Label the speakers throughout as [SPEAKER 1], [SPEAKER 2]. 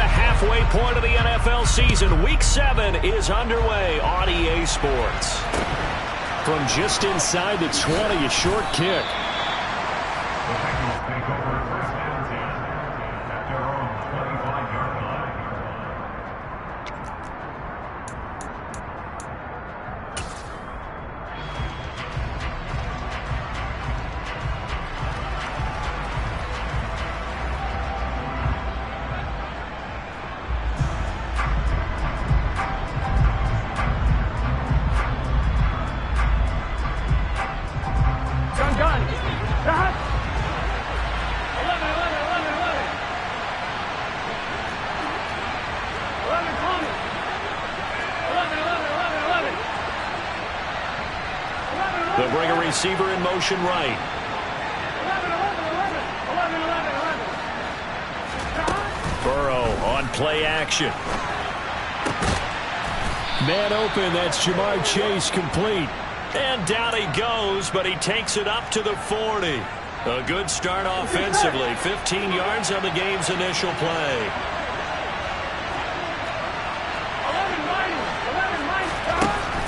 [SPEAKER 1] halfway point of the NFL season. Week 7 is underway on EA Sports. From just inside the 20, a short kick. They'll bring a receiver in motion right. Burrow on play action. Man open, that's Ja'Marr Chase, complete. And down he goes, but he takes it up to the 40. A good start offensively. 15 yards on the game's initial play.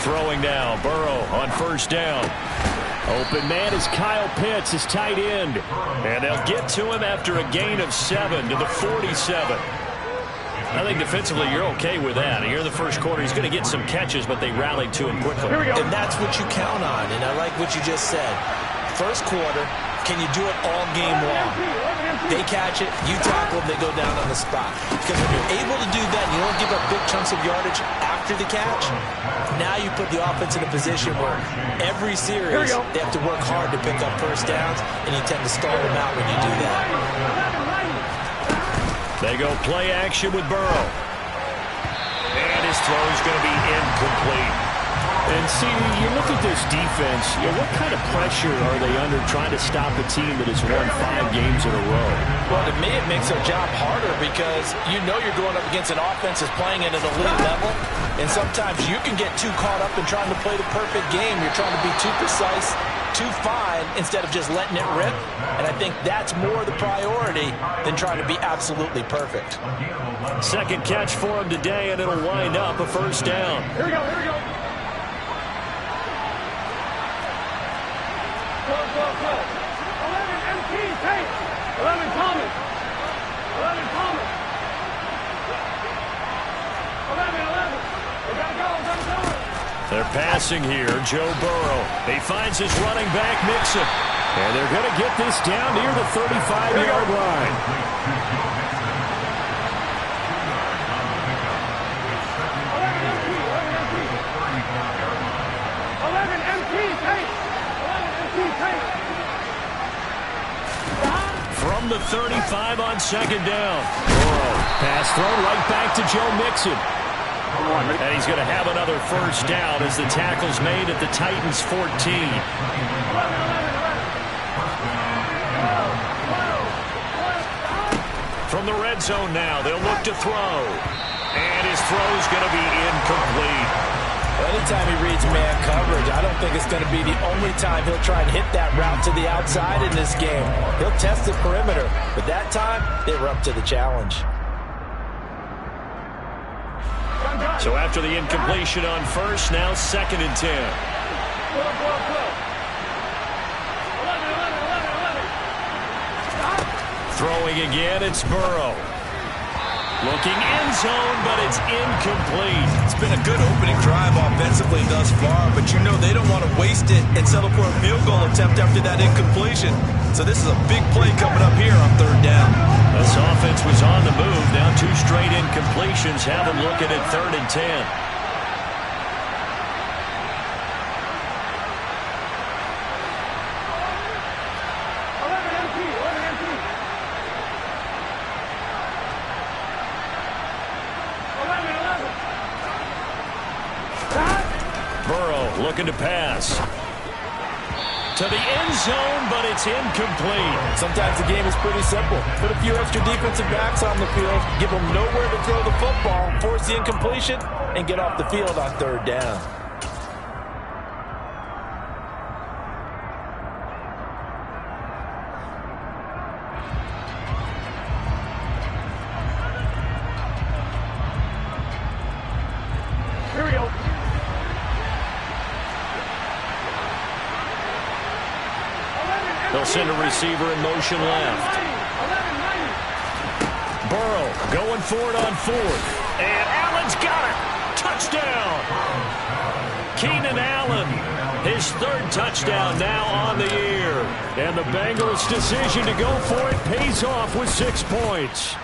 [SPEAKER 1] Throwing now, Burrow on first down. Open man is Kyle Pitts, his tight end. And they'll get to him after a gain of 7 to the 47. I think defensively you're okay with that. Here in the first quarter, he's going to get some catches, but they rallied to him quickly.
[SPEAKER 2] Here we go. And that's what you count on, and I like what you just said. First quarter, can you do it all game long? They catch it, you tackle them, they go down on the spot. Because when you're able to do that, you don't give up big chunks of yardage after the catch. Now you put the offense in a position where every series they have to work hard to pick up first downs, and you tend to stall them out when you do that.
[SPEAKER 1] They go play action with Burrow. And his throw is going to be incomplete.
[SPEAKER 3] And see, you look at this defense, what kind of pressure are they under trying to stop a team that has won 5 games in a row?
[SPEAKER 2] Well, to me, it makes their job harder because you know you're going up against an offense that's playing at an elite level, and sometimes you can get too caught up in trying to play the perfect game. You're trying to be too precise, too fine, instead of just letting it rip, and I think that's more the priority than trying to be absolutely perfect.
[SPEAKER 1] Second catch for him today, and it'll wind up a first down.
[SPEAKER 4] Here we go, here we go. Go. 11 MT, Tate. 11 Thomas. 11 Thomas. 11. We gotta go.
[SPEAKER 1] They're passing here. Joe Burrow. He finds his running back, Mixon. And they're going to get this down near the 35-yard line. From the 35 on second down. Burrow. Pass thrown right back to Joe Mixon. And he's going to have another first down as the tackle's made at the Titans' 14. From the red zone now, they'll look to throw. And his throw's going to be incomplete.
[SPEAKER 2] Anytime he reads man coverage, I don't think it's going to be the only time he'll try and hit that route to the outside in this game. He'll test the perimeter, but that time, they were up to the challenge.
[SPEAKER 1] So after the incompletion on first, now 2nd and 10. Throwing again, it's Burrow. Looking end zone, but it's incomplete.
[SPEAKER 5] It's been a good opening drive offensively thus far, but you know they don't want to waste it and settle for a field goal attempt after that incompletion. So this is a big play coming up here on 3rd down.
[SPEAKER 1] This offense was on the move. Now 2 straight incompletions have them looking at 3rd and 10. Looking to pass. To the end zone, but it's incomplete.
[SPEAKER 2] Sometimes the game is pretty simple. Put a few extra defensive backs on the field, give them nowhere to throw the football, force the incompletion, and get off the field on 3rd down.
[SPEAKER 1] They'll send a receiver in motion left. Burrow going for it on fourth. And Allen's got it. Touchdown. Keenan Allen, his third touchdown now on the year. And the Bengals' decision to go for it pays off with 6 points.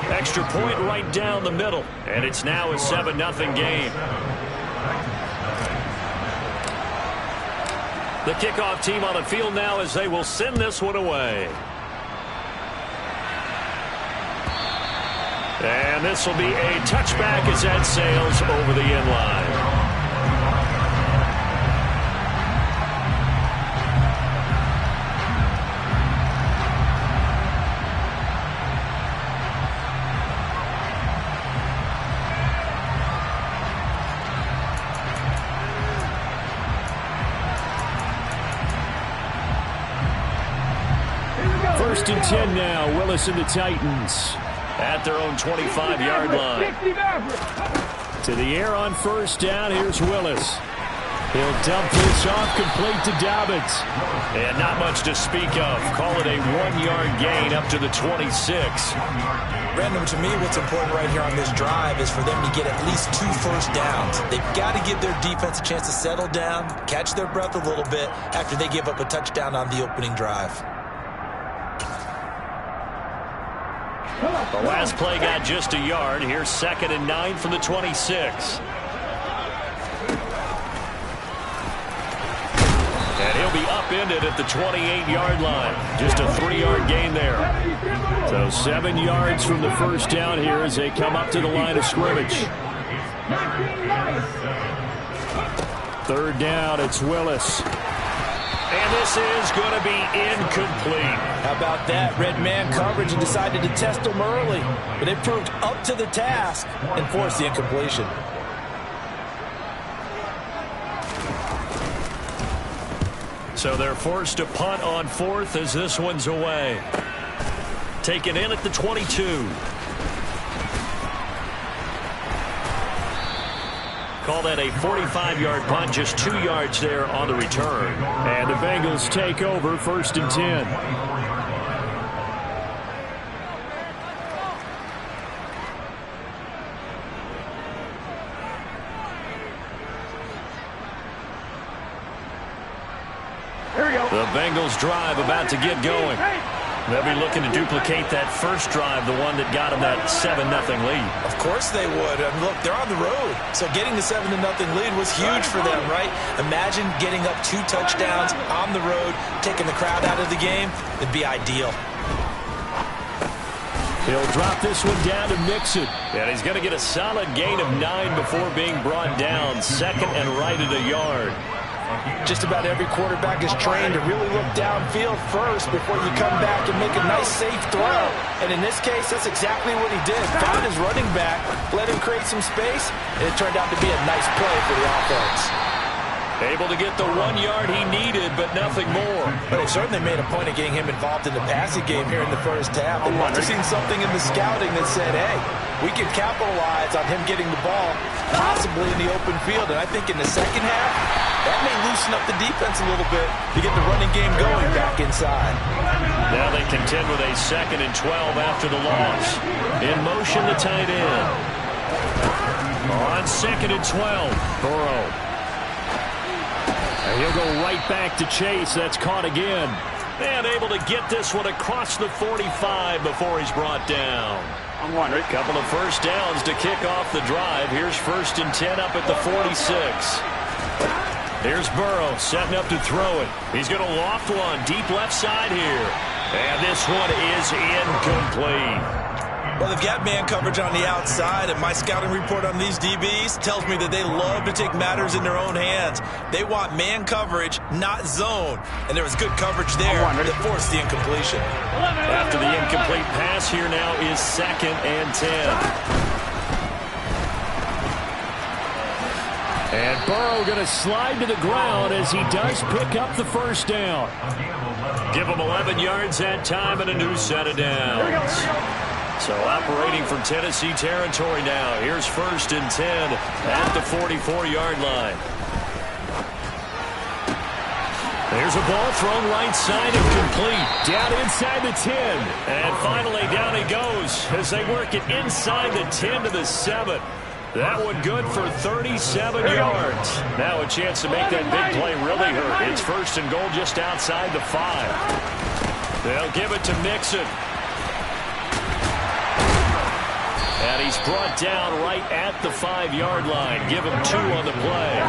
[SPEAKER 1] Extra point right down the middle. And it's now a 7-0 game. The kickoff team on the field now as they will send this one away. And this will be a touchback as that sails over the end line. First and 10 now. Willis and the Titans at their own 25-yard line. To the air on first down. Here's Willis. He'll dump this off complete to Dobbins. And not much to speak of. Call it a 1-yard gain up to the 26.
[SPEAKER 2] Brandon, to me, what's important right here on this drive is for them to get at least 2 first downs. They've got to give their defense a chance to settle down, catch their breath a little bit after they give up a touchdown on the opening drive.
[SPEAKER 1] The last play got just a yard. Here's 2nd and 9 from the 26. And he'll be upended at the 28-yard line. Just a 3-yard gain there. So 7 yards from the first down here as they come up to the line of scrimmage. 3rd down, it's Willis. And this is going to be incomplete.
[SPEAKER 2] How about that? Red man coverage and decided to test them early. But they proved up to the task and forced the incompletion.
[SPEAKER 1] So they're forced to punt on 4th as this one's away. Taken in at the 22. Call that a 45-yard punt, just 2 yards there on the return. And the Bengals take over 1st and 10.
[SPEAKER 4] Here we go.
[SPEAKER 1] The Bengals drive about to get going. They'll be looking to duplicate that first drive, the one that got them that 7-0 lead.
[SPEAKER 2] Of course they would. And look, they're on the road. So getting the 7-0 lead was huge for them, right? Imagine getting up 2 touchdowns on the road, taking the crowd out of the game. It'd be ideal.
[SPEAKER 1] He'll drop this one down to Mixon. And he's going to get a solid gain of 9 before being brought down. 2nd and right at a yard.
[SPEAKER 2] Just about every quarterback is trained to really look downfield first before you come back and make a nice, safe throw. And in this case, that's exactly what he did. Found his running back, let him create some space, and it turned out to be a nice play for the offense.
[SPEAKER 1] Able to get the 1 yard he needed, but nothing more.
[SPEAKER 2] But they certainly made a point of getting him involved in the passing game here in the first half. They must have seen something in the scouting that said, hey, we can capitalize on him getting the ball, possibly in the open field. And I think in the second half, that may loosen up the defense a little bit to get the running game going back inside.
[SPEAKER 1] Now they contend with a 2nd and 12 after the loss. In motion, the tight end. On 2nd and 12, Burrow. And he'll go right back to Chase. That's caught again. And able to get this one across the 45 before he's brought down.
[SPEAKER 4] I'm wondering.
[SPEAKER 1] Couple of first downs to kick off the drive. Here's 1st and 10 up at the 46. Here's Burrow setting up to throw it. He's going to loft one deep left side here. And this one is incomplete.
[SPEAKER 5] Well, they've got man coverage on the outside, and my scouting report on these DBs tells me that they love to take matters in their own hands. They want man coverage, not zone. And there was good coverage there that forced the incompletion.
[SPEAKER 1] After the incomplete pass, here now is 2nd and 10. And Burrow going to slide to the ground as he does pick up the first down. Give him 11 yards that time and a new set of downs. So operating from Tennessee territory now. Here's 1st and 10 at the 44-yard line. There's a ball thrown right side and complete. Down inside the 10. And finally down he goes as they work it inside the 10 to the 7. That one good for 37 yards. Now a chance to make that big play really hurt. It's first and goal just outside the 5. They'll give it to Mixon. And he's brought down right at the 5-yard line. Give him 2 on the play.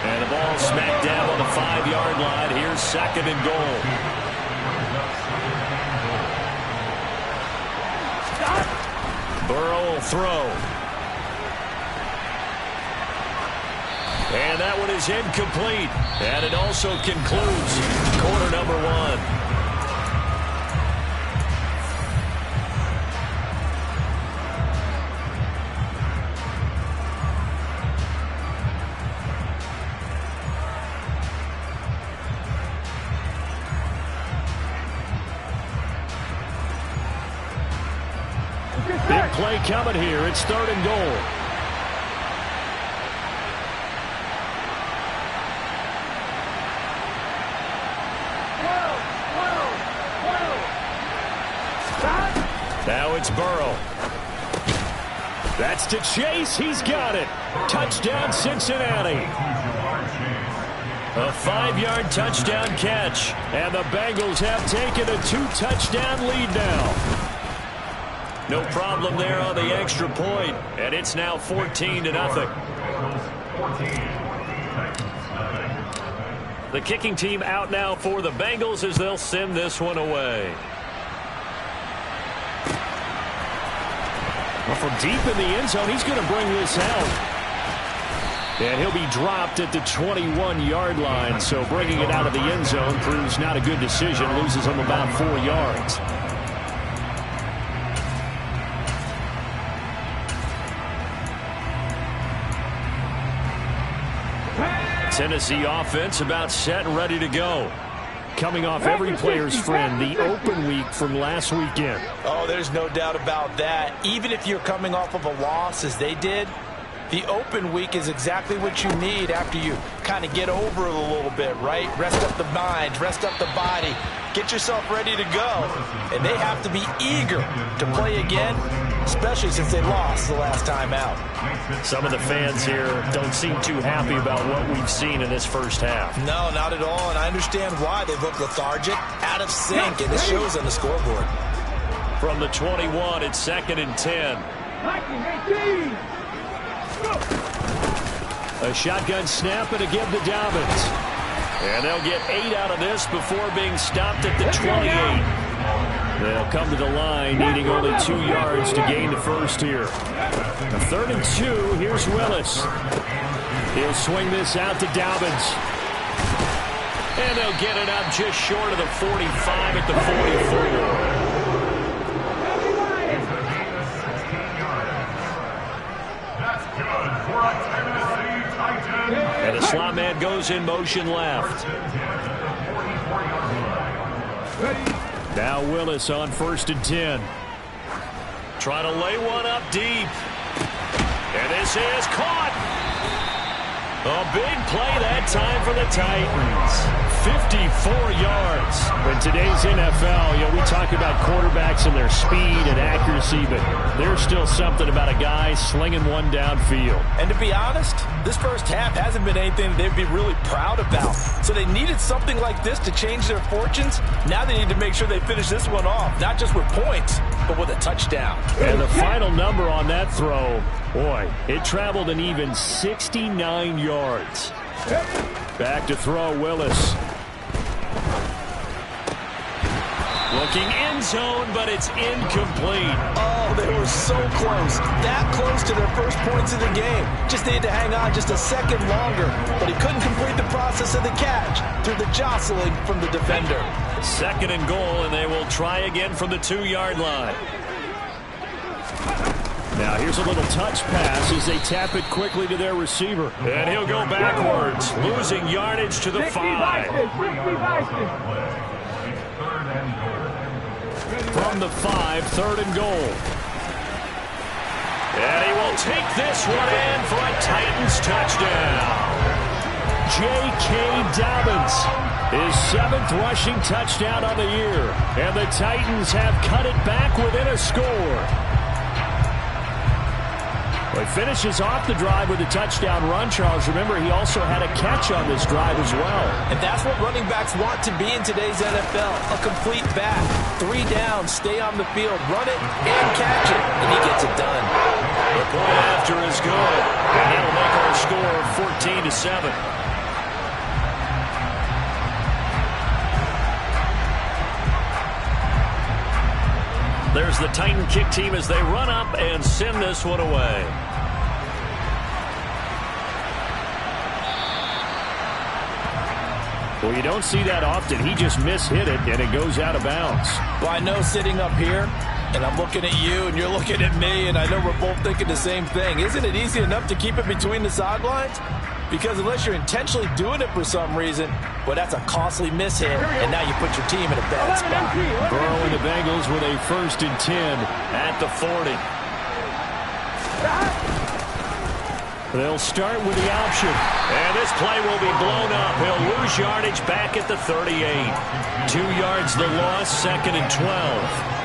[SPEAKER 1] And the ball smacked down on the 5-yard line. Here's second and goal. Burrow will throw. And that one is incomplete. And it also concludes quarter number 1. Big play coming here. It's third and goal. Now it's Burrow. That's to Chase. He's got it. Touchdown, Cincinnati. A 5-yard touchdown catch. And the Bengals have taken a 2-touchdown lead now. No problem there on the extra point, and it's now 14-0. The kicking team out now for the Bengals as they'll send this one away. Well, from deep in the end zone, he's going to bring this out. And he'll be dropped at the 21-yard line, so bringing it out of the end zone proves not a good decision. Loses him about 4 yards. Tennessee offense about set and ready to go. Coming off every player's friend, the open week from last weekend.
[SPEAKER 2] Oh, there's no doubt about that. Even if you're coming off of a loss as they did, the open week is exactly what you need after you kind of get over it a little bit, right? Rest up the mind, rest up the body, get yourself ready to go. And they have to be eager to play again, especially since they lost the last time out.
[SPEAKER 1] Some of the fans here don't seem too happy about what we've seen in this first half.
[SPEAKER 2] No, not at all, and I understand why. They look lethargic, out of sync, and it shows on the scoreboard.
[SPEAKER 1] From the 21, it's second and 10. A shotgun snap and a give to Dobbins. And they'll get 8 out of this before being stopped at the 28. They'll come to the line, needing only 2 yards to gain the first here. A third and 2, here's Willis. He'll swing this out to Dobbins. And they'll get it up just short of the 45 at the 44. And the slot man goes in motion left. Now Willis on first and 10. Trying to lay one up deep. And this is caught. A big play that time for the Titans. 54 yards. In today's NFL, we talk about quarterbacks and their speed and accuracy, but there's still something about a guy slinging one downfield.
[SPEAKER 2] And to be honest, this first half hasn't been anything they'd be really proud about. So they needed something like this to change their fortunes. Now they need to make sure they finish this one off, not just with points, but with a touchdown.
[SPEAKER 1] And the final number on that throw, boy, it traveled an even 69 yards. Back to throw, Willis. Looking end zone, but it's incomplete.
[SPEAKER 2] Oh, they were so close. That close to their first points of the game. Just needed to hang on just a second longer. But he couldn't complete the process of the catch through the jostling from the defender.
[SPEAKER 1] Second and goal, and they will try again from the 2-yard line. Now here's a little touch pass as they tap it quickly to their receiver. And he'll go backwards, losing yardage to the 5. From the 5, third and goal. And he will take this one in for a Titans touchdown. J.K. Dobbins His 7th rushing touchdown on the year. And the Titans have cut it back within a score. Well, he finishes off the drive with a touchdown run, Charles. Remember, he also had a catch on this drive as well.
[SPEAKER 2] And that's what running backs want to be in today's NFL. A complete back. 3 down, stay on the field, run it, and catch it. And he gets it done.
[SPEAKER 1] The point after is good. And that'll make our score 14-7. There's the Titan kick team as they run up and send this one away. Well, you don't see that often. He just mishit it, and it goes out of bounds.
[SPEAKER 2] Well, I know sitting up here, and I'm looking at you, and you're looking at me, and I know we're both thinking the same thing. Isn't it easy enough to keep it between the sidelines? Because unless you're intentionally doing it for some reason, well, that's a costly mishit, and now you put your team in a bad spot.
[SPEAKER 1] Burrow and the Bengals with a 1st and 10 at the 40. They'll start with the option. And this play will be blown up. He'll lose yardage back at the 38. 2 yards the loss, 2nd and 12.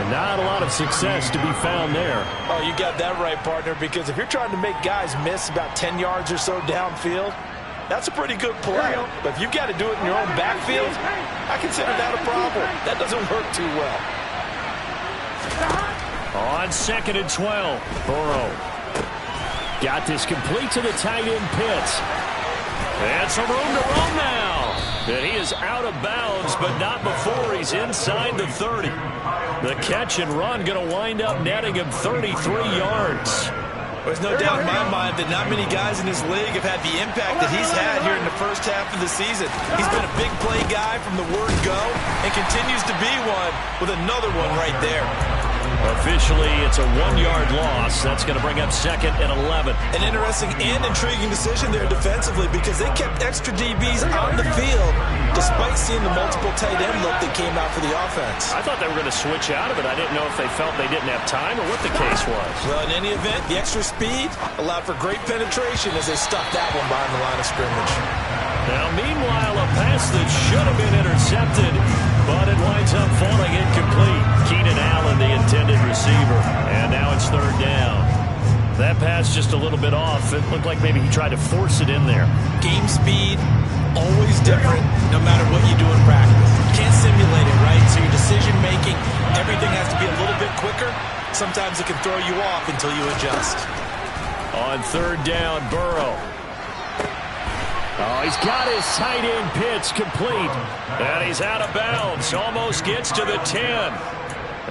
[SPEAKER 1] And not a lot of success to be found there.
[SPEAKER 2] Oh, you got that right, partner, because if you're trying to make guys miss about 10 yards or so downfield, that's a pretty good play. But if you've got to do it in your own backfield, I consider that a problem. That doesn't work too well.
[SPEAKER 1] On 2nd and 12, Burrow. Got this complete to the tight end Pitts. And some room to run now. And he is out of bounds, but not before he's inside the 30. The catch and run going to wind up netting him 33 yards.
[SPEAKER 5] There's no doubt in my mind that not many guys in this league have had the impact that he's had here in the first half of the season. He's been a big play guy from the word go and continues to be one with another one right there.
[SPEAKER 1] Officially, it's a 1-yard loss. That's going to bring up 2nd and 11.
[SPEAKER 5] An interesting and intriguing decision there defensively because they kept extra DBs on the field despite seeing the multiple tight end look that came out for the offense.
[SPEAKER 1] I thought they were going to switch out of it. I didn't know if they felt they didn't have time or what the case was.
[SPEAKER 5] Well, in any event, the extra speed allowed for great penetration as they stuck that one behind the line of scrimmage.
[SPEAKER 1] Now, meanwhile, a pass that should have been intercepted, but it winds up falling incomplete. Keenan Allen, the intended receiver, and now it's 3rd down. That pass just a little bit off. It looked like maybe he tried to force it in there.
[SPEAKER 5] Game speed, always different, no matter what you do in practice. You can't simulate it, right? So your decision-making, everything has to be a little bit quicker. Sometimes it can throw you off until you adjust.
[SPEAKER 1] On 3rd down, Burrow. Oh, he's got his tight end Pitts complete. And he's out of bounds. Almost gets to the 10.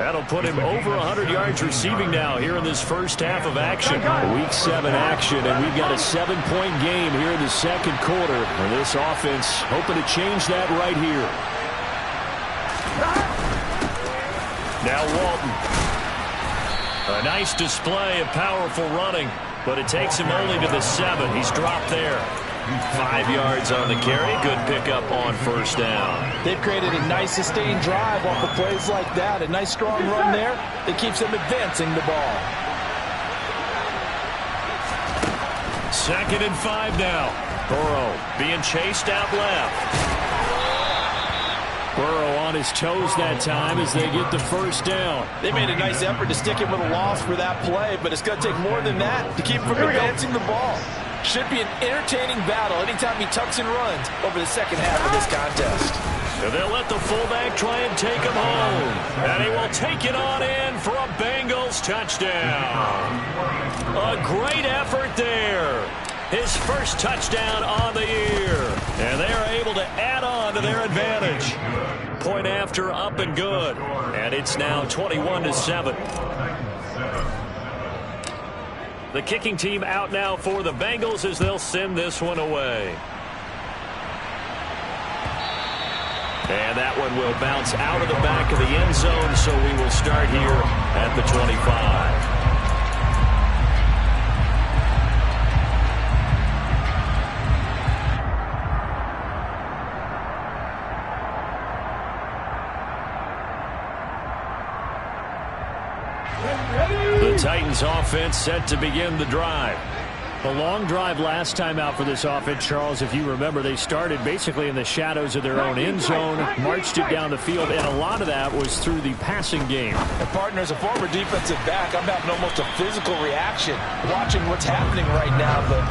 [SPEAKER 1] That'll put him over 100 yards receiving now here in this first half of action. Week 7 action, and we've got a 7-point game here in the 2nd quarter. And this offense hoping to change that right here. Now Walton. A nice display of powerful running, but it takes him only to the 7. He's dropped there. 5 yards on the carry. Good pickup on 1st down.
[SPEAKER 2] They've created a nice sustained drive off of plays like that. A nice strong run there that keeps them advancing the ball.
[SPEAKER 1] 2nd and 5 now. Burrow being chased out left. Burrow on his toes that time as they get the 1st down.
[SPEAKER 2] They made a nice effort to stick him with a loss for that play, but it's going to take more than that to keep him from advancing the ball. Should be an entertaining battle anytime he tucks and runs over the 2nd half of this contest.
[SPEAKER 1] And they'll let the fullback try and take him home. And he will take it on in for a Bengals touchdown. A great effort there. His 1st touchdown on the year. And they are able to add on to their advantage. Point after up and good. And it's now 21-7. The kicking team out now for the Bengals as they'll send this one away. And that one will bounce out of the back of the end zone, so we will start here at the 25. The Titans offense set to begin the drive.
[SPEAKER 3] A long drive last time out for this offense, Charles. If you remember, they started basically in the shadows of their own end zone, marched it down the field, and a lot of that was through the passing game.
[SPEAKER 2] And partner, as a former defensive back, I'm having almost a physical reaction watching what's happening right now. But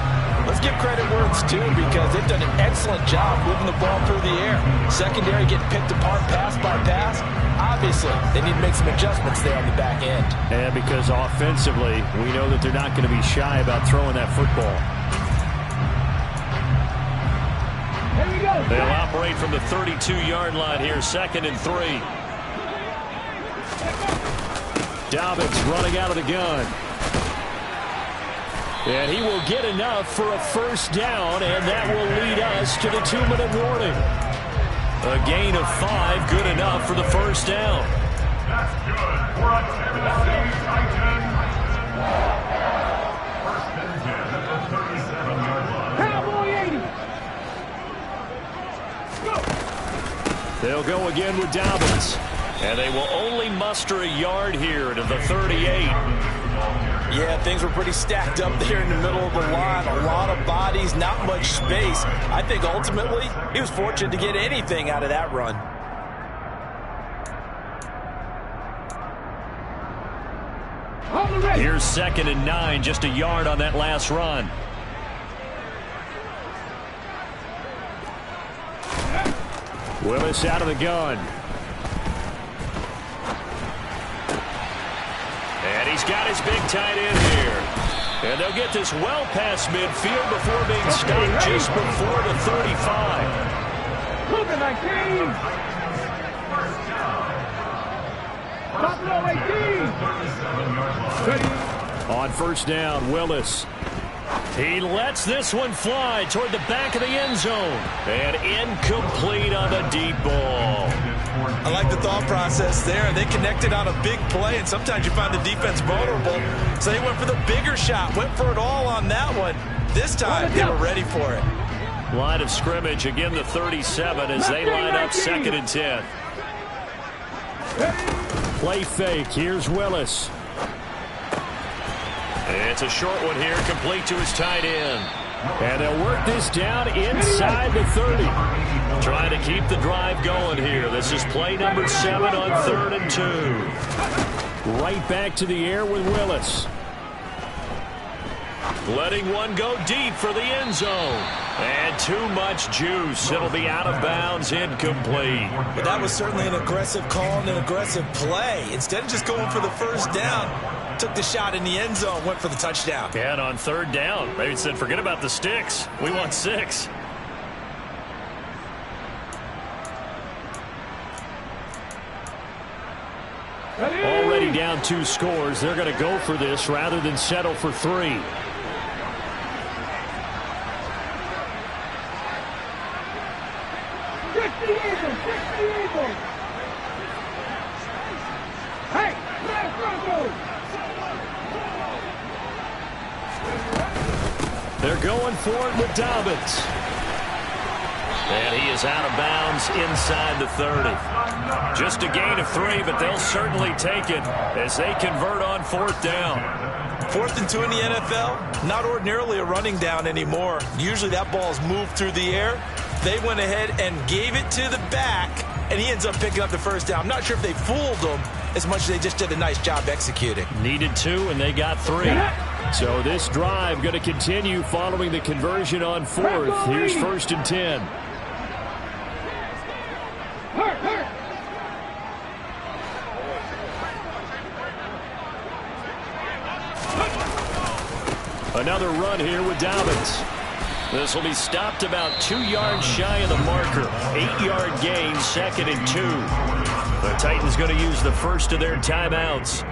[SPEAKER 2] let's give credit where it's due, because they've done an excellent job moving the ball through the air. Secondary getting picked apart pass by pass. Obviously, they need to make some adjustments there on the back end.
[SPEAKER 3] And because offensively, we know that they're not going to be shy about throwing that football.
[SPEAKER 1] They'll operate from the 32-yard line here, 2nd and 3.
[SPEAKER 3] Dobbins running out of the gun. And he will get enough for a first down, and that will lead us to the 2-minute warning.
[SPEAKER 1] A gain of 5, good enough for the first down.
[SPEAKER 6] That's good for a Tennessee Titan. First and 10 at the 37-yard line.
[SPEAKER 4] Cowboy 80.
[SPEAKER 3] They'll go again with Dobbins.
[SPEAKER 1] And they will only muster a yard here to the 38.
[SPEAKER 2] Yeah, things were pretty stacked up there in the middle of the line. A lot of bodies, not much space. I think ultimately he was fortunate to get anything out of that run.
[SPEAKER 1] Here's 2nd and 9, just a yard on that last run.
[SPEAKER 3] Willis out of the gun.
[SPEAKER 1] And he's got his big tight end here. And they'll get this well past midfield before being stopped just before the 35.
[SPEAKER 4] Look at 19. Top low 18.
[SPEAKER 3] On first down, Willis.
[SPEAKER 1] He lets this one fly toward the back of the end zone. And incomplete on the deep ball.
[SPEAKER 5] I like the thought process there. They connected on a big play, and sometimes you find the defense vulnerable. So they went for the bigger shot, went for it all on that one. This time, they were ready for it.
[SPEAKER 1] Line of scrimmage, again the 37 as they line up 2nd and 10.
[SPEAKER 3] Play fake. Here's Willis.
[SPEAKER 1] It's a short one here, complete to his tight end.
[SPEAKER 3] And they'll work this down inside the 30.
[SPEAKER 1] Trying to keep the drive going here. This is play number 7 on 3rd and 2.
[SPEAKER 3] Right back to the air with Willis.
[SPEAKER 1] Letting one go deep for the end zone. And too much juice. It'll be out of bounds, incomplete.
[SPEAKER 2] But that was certainly an aggressive call and an aggressive play. Instead of just going for the first down, took the shot in the end zone, went for the touchdown.
[SPEAKER 1] And on 3rd down, maybe said, forget about the sticks. We want 6.
[SPEAKER 3] Already down 2 scores. They're going to go for this rather than settle for 3.
[SPEAKER 4] Hey, Black Broncos.
[SPEAKER 3] They're going for it with Dobbins.
[SPEAKER 1] And he is out of bounds inside the 30. Just a gain of 3, but they'll certainly take it as they convert on 4th down.
[SPEAKER 5] 4th and 2 in the NFL, not ordinarily a running down anymore. Usually that ball's moved through the air. They went ahead and gave it to the back, and he ends up picking up the first down. I'm not sure if they fooled him as much as they just did a nice job executing.
[SPEAKER 3] Needed 2, and they got 3. So this drive going to continue following the conversion on 4th. Here's 1st and 10. Another run here with Dobbins.
[SPEAKER 1] This will be stopped about 2 yards shy of the marker. 8-yard gain, 2nd and 2. The Titans going to use the first of their timeouts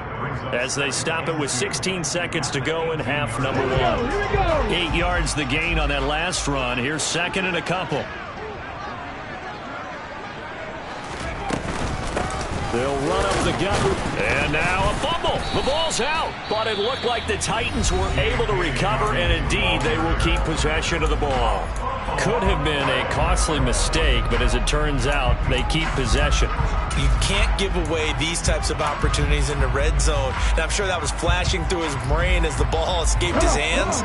[SPEAKER 1] as they stop it with 16 seconds to go in half number 1. 8 yards the gain on that last run. Here's 2nd and a couple.
[SPEAKER 3] They'll run up the gut. And now a fumble. The ball's out. But it looked like the Titans were able to recover, and indeed they will keep possession of the ball. Could have been a costly mistake, but as it turns out, they keep possession.
[SPEAKER 2] You can't give away these types of opportunities in the red zone. And I'm sure that was flashing through his brain as the ball escaped his hands.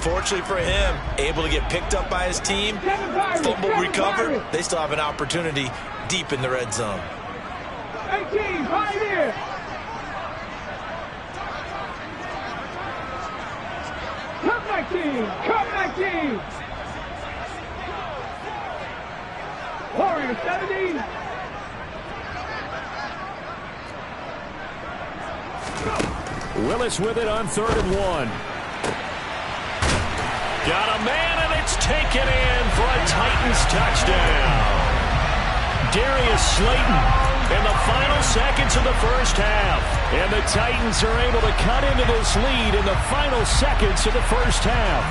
[SPEAKER 2] Fortunately for him, able to get picked up by his team, fumble recovered. They still have an opportunity deep in the red zone.
[SPEAKER 4] 18, right here. Come 19, come 19. Warrior 70.
[SPEAKER 3] Willis with it on 3rd and 1. Got a man, and it's taken in for a Titans touchdown. Darius Slayton in the final seconds of the first half. And the Titans are able to cut into this lead in the final seconds of the first half.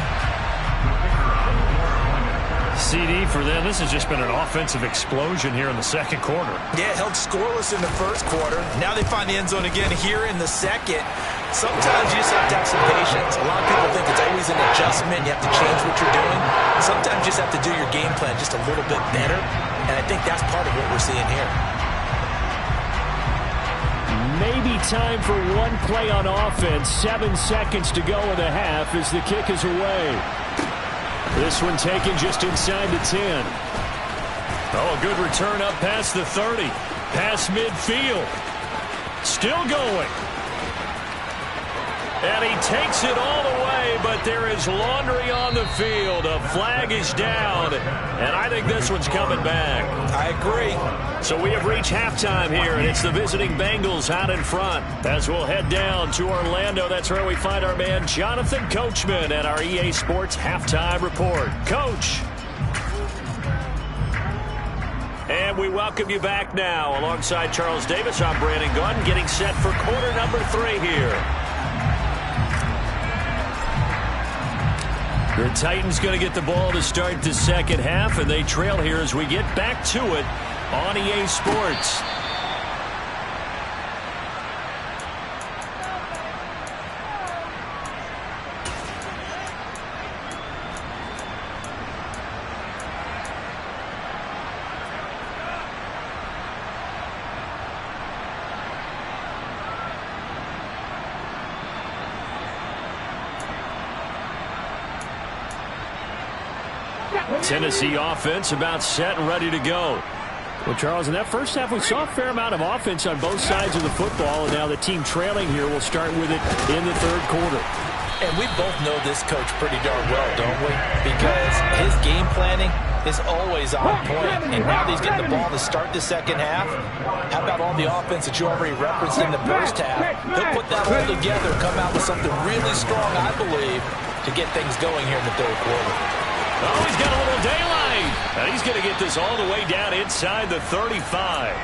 [SPEAKER 3] CD for them. This has just been an offensive explosion here in the second quarter.
[SPEAKER 2] Yeah, held scoreless in the first quarter. Now they find the end zone again here in the second. Sometimes you just have to have some patience. A lot of people think it's always an adjustment. You have to change what you're doing. Sometimes you just have to do your game plan just a little bit better. And I think that's part of what we're seeing here.
[SPEAKER 3] Maybe time for one play on offense. 7 seconds to go in the half as the kick is away. This one taken just inside the 10. Oh, a good return up past the 30. Past midfield. Still going. And he takes it all the way, but there is laundry on the field. A flag is down, and I think this one's coming back.
[SPEAKER 2] I agree.
[SPEAKER 3] So we have reached halftime here, and it's the visiting Bengals out in front. As we'll head down to Orlando, that's where we find our man Jonathan Coachman at our EA Sports Halftime Report. Coach. And we welcome you back now. Alongside Charles Davis, I'm Brandon Gaudin, getting set for quarter number 3 here. The Titans going to get the ball to start the second half, and they trail here as we get back to it on EA Sports. Tennessee offense about set and ready to go. Well, Charles, in that first half, we saw a fair amount of offense on both sides of the football, and now the team trailing here will start with it in the third quarter.
[SPEAKER 2] And we both know this coach pretty darn well, don't we? Because his game planning is always on point. And now that he's getting the ball to start the second half, how about all the offense that you already referenced in the first half? He'll put that all together, come out with something really strong, I believe, to get things going here in the third quarter.
[SPEAKER 3] Oh, he's got a little daylight. And he's going to get this all the way down inside the 35.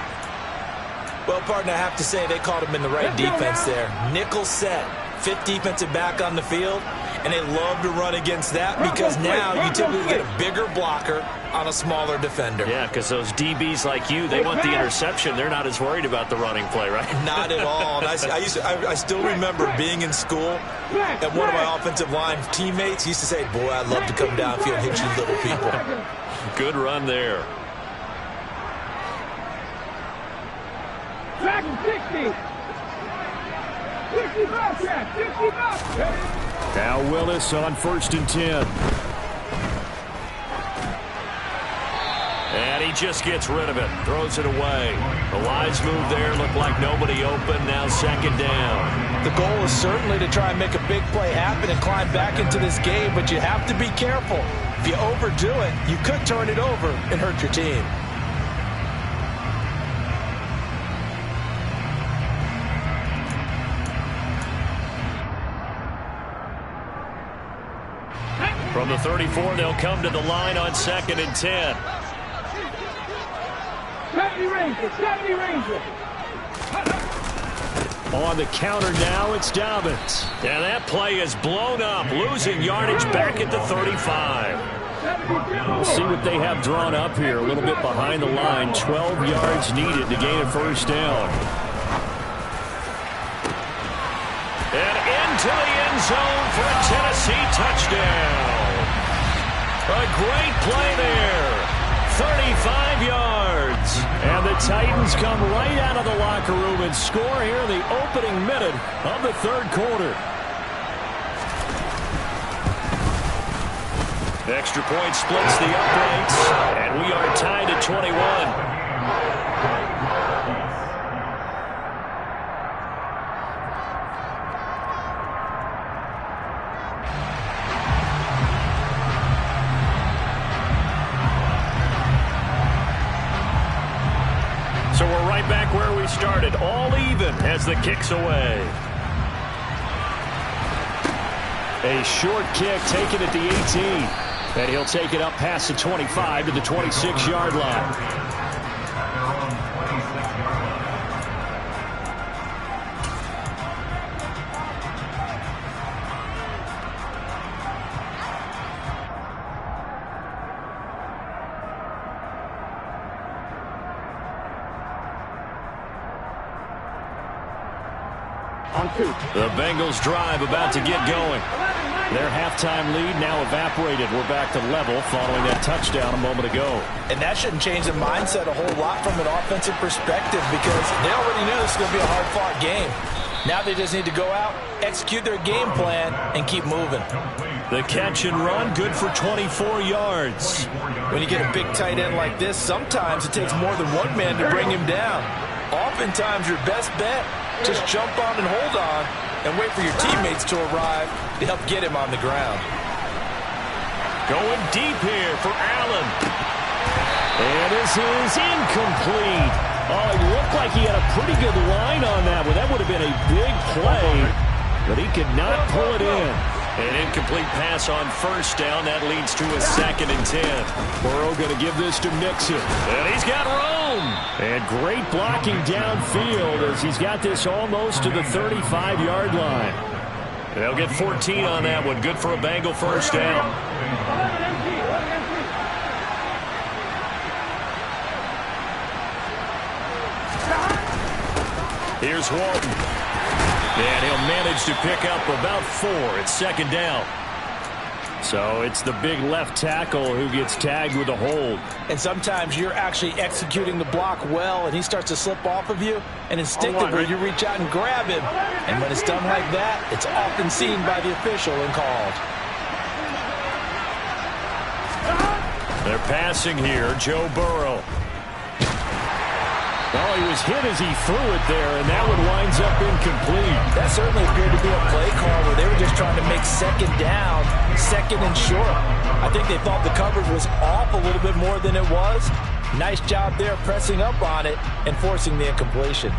[SPEAKER 2] Well, partner, I have to say they caught him in the right defense there. Nickel set, 5th defensive back on the field, and they love to run against that because now you typically get a bigger blocker on a smaller defender.
[SPEAKER 3] Yeah, because those DBs like you, they want the interception. They're not as worried about the running play, right?
[SPEAKER 2] Not at all. And I still remember being in school, and one of my offensive line teammates used to say, boy, I'd love to come downfield and hit you little people.
[SPEAKER 3] Good run there.
[SPEAKER 4] Back 60. 60 back, Jack. 60 back.
[SPEAKER 3] Now Willis on 1st and 10. And he just gets rid of it. Throws it away. The wise move there. Looked like nobody open. Now second down.
[SPEAKER 2] The goal is certainly to try and make a big play happen and climb back into this game, but you have to be careful. If you overdo it, you could turn it over and hurt your team.
[SPEAKER 3] From the 34, they'll come to the line on 2nd and 10.
[SPEAKER 4] 70 Ranger, 70 Ranger.
[SPEAKER 3] On the counter now, it's Dobbins. And that play is blown up, losing yardage back at the 35. We'll see what they have drawn up here. A little bit behind the line. 12 yards needed to gain a first down. And into the end zone for a Tennessee touchdown. A great play there. 35 yards. And the Titans come right out of the locker room and score here in the opening minute of the third quarter. Extra point splits the uprights, and we are tied at 21. So we're right back where we started, all even as the kick's away. A short kick taken at the 18. And he'll take it up past the 25 to the 26-yard line. The Bengals drive about to get going. Their halftime lead now evaporated. We're back to level following that touchdown a moment ago.
[SPEAKER 2] And that shouldn't change the mindset a whole lot from an offensive perspective because they already knew this was going to be a hard-fought game. Now they just need to go out, execute their game plan, and keep moving.
[SPEAKER 3] The catch and run, good for 24 yards.
[SPEAKER 2] When you get a big tight end like this, sometimes it takes more than one man to bring him down. Oftentimes, your best bet, just jump on and hold on and wait for your teammates to arrive to help get him on the ground.
[SPEAKER 3] Going deep here for Allen. And this is incomplete. Oh, it looked like he had a pretty good line on that one. That would have been a big play, but he could not pull it in. An incomplete pass on first down. That leads to a 2nd and 10. Burrow going to give this to Mixon. And he's got room. And great blocking downfield as he's got this almost to the 35-yard line. They'll get 14 on that one. Good for a Bengal first down. Here's Walton. And he'll manage to pick up about 4. It's 2nd down. So it's the big left tackle who gets tagged with a hold.
[SPEAKER 2] And sometimes you're actually executing the block well, and he starts to slip off of you, and instinctively you reach out and grab him. And when it's done like that, it's often seen by the official and called.
[SPEAKER 3] They're passing here, Joe Burrow. Well, he was hit as he threw it there, and that one winds up incomplete.
[SPEAKER 2] That certainly appeared to be a play call where they were just trying to make 2nd down, 2nd and short. I think they thought the coverage was off a little bit more than it was. Nice job there pressing up on it and forcing the incompletion.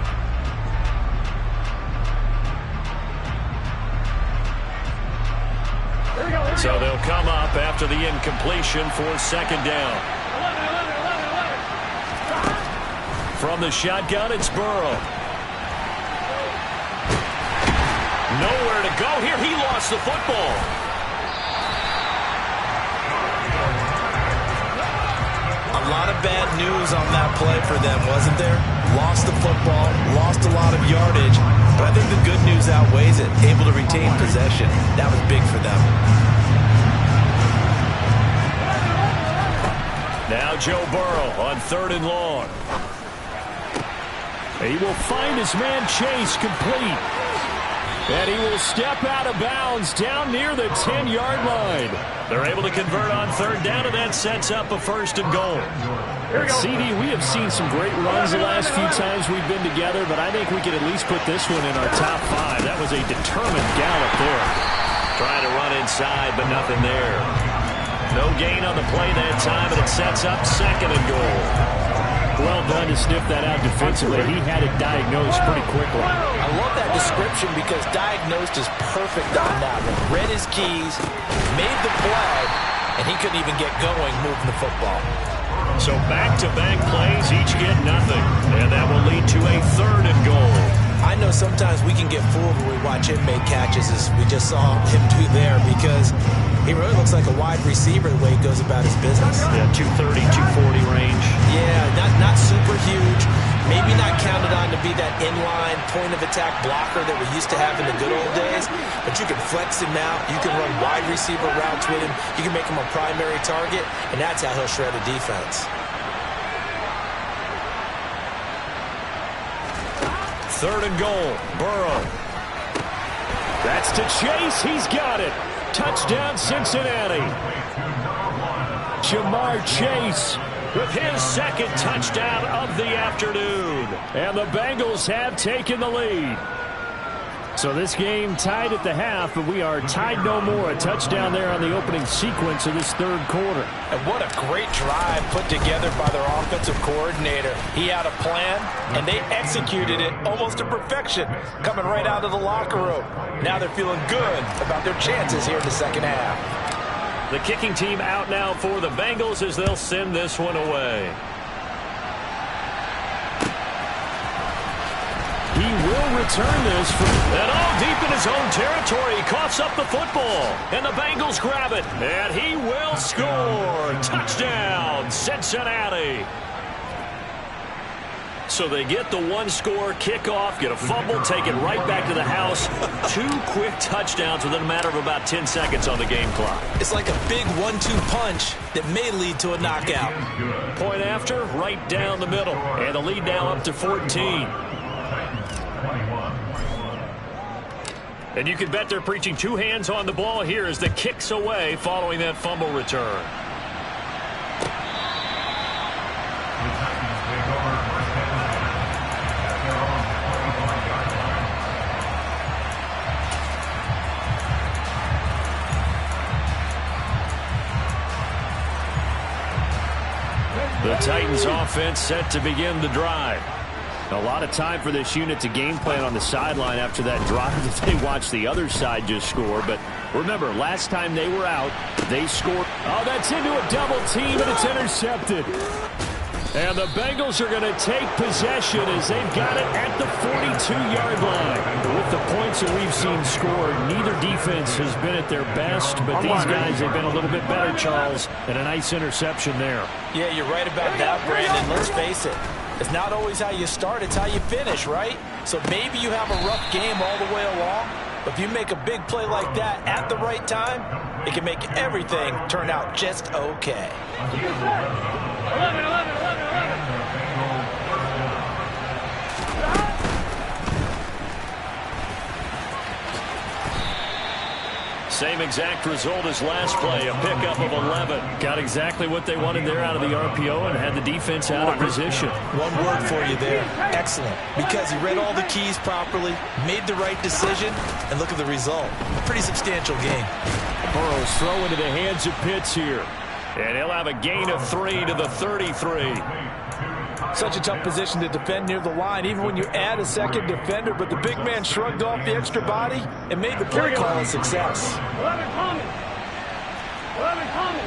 [SPEAKER 3] So they'll come up after the incompletion for 2nd down. From the shotgun, it's Burrow. Nowhere to go here. He lost the football.
[SPEAKER 2] A lot of bad news on that play for them, wasn't there? Lost the football, lost a lot of yardage, but I think the good news outweighs it. Able to retain possession. That was big for them.
[SPEAKER 3] Now Joe Burrow on 3rd and long. He will find his man Chase complete. And he will step out of bounds down near the 10-yard line. They're able to convert on 3rd down, and that sets up a 1st and goal. CD, we have seen some great runs the last few times we've been together, but I think we could at least put this one in our top 5. That was a determined gallop there. Trying to run inside, but nothing there. No gain on the play that time, and it sets up 2nd and goal. Well done to sniff that out defensively. He had it diagnosed pretty quickly.
[SPEAKER 2] I love that description because diagnosed is perfect on that one. Read his keys, made the play, and he couldn't even get going moving the football.
[SPEAKER 3] So back-to-back plays, each get nothing. And that will lead to a 3rd and goal.
[SPEAKER 2] I know sometimes we can get fooled when we watch him make catches as we just saw him do there because He really looks like a wide receiver the way he goes about his business.
[SPEAKER 1] Yeah, 230, 240 range.
[SPEAKER 2] Yeah, not super huge. Maybe not counted on to be that inline point-of-attack blocker that we used to have in the good old days, but you can flex him out. You can run wide receiver routes with him. You can make him a primary target, and that's how he'll shred a defense.
[SPEAKER 1] Third and goal, Burrow. That's to Chase. He's got it. Touchdown, Cincinnati. Jamar Chase with his second touchdown of the afternoon. And the Bengals have taken the lead. So this game tied at the half, but we are tied no more. A touchdown there on the opening sequence of this third quarter.
[SPEAKER 7] And what a great drive put together by their offensive coordinator. He had a plan, and they executed it almost to perfection, coming right out of the locker room. Now they're feeling good about their chances here in the second half.
[SPEAKER 1] The kicking team out now for the Bengals as they'll send this one away. He will return this and all deep in his own territory. He coughs up the football, and the Bengals grab it, and he will score. Touchdown, Cincinnati. So they get the one-score kickoff, get a fumble, take it right back to the house. 2 quick touchdowns within a matter of about 10 seconds on the game clock.
[SPEAKER 2] It's like a big 1-2 punch that may lead to a knockout.
[SPEAKER 1] Point after, right down the middle. And the lead now up to 14. And you can bet they're preaching 2 hands on the ball here as the kick's away following that fumble return. The Titans offense set to begin the drive. A lot of time for this unit to game plan on the sideline after that drive that they watched the other side just score. But remember, last time they were out, they scored. Oh, that's into a double team, and it's intercepted. And the Bengals are going to take possession as they've got it at the 42-yard line. With the points that we've seen scored, neither defense has been at their best, but these guys have been a little bit better, Charles, and a nice interception there.
[SPEAKER 7] Yeah, you're right about that, Brandon. Let's face it. It's not always how you start, it's how you finish, right? So maybe you have a rough game all the way along, but if you make a big play like that at the right time, it can make everything turn out just okay.
[SPEAKER 4] 11.
[SPEAKER 1] Same exact result as last play, a pickup of 11. Got exactly what they wanted there out of the RPO and had the defense out of position.
[SPEAKER 2] One word for you there, excellent. Because he read all the keys properly, made the right decision, and look at the result. Pretty substantial game.
[SPEAKER 1] Burrow's throw into the hands of Pitts here. And he'll have a gain of 3 to the 33.
[SPEAKER 7] Such a tough position to defend near the line, even when you add a second defender, but the big man shrugged off the extra body and made the play call a success.
[SPEAKER 4] 11 coming. 11 coming.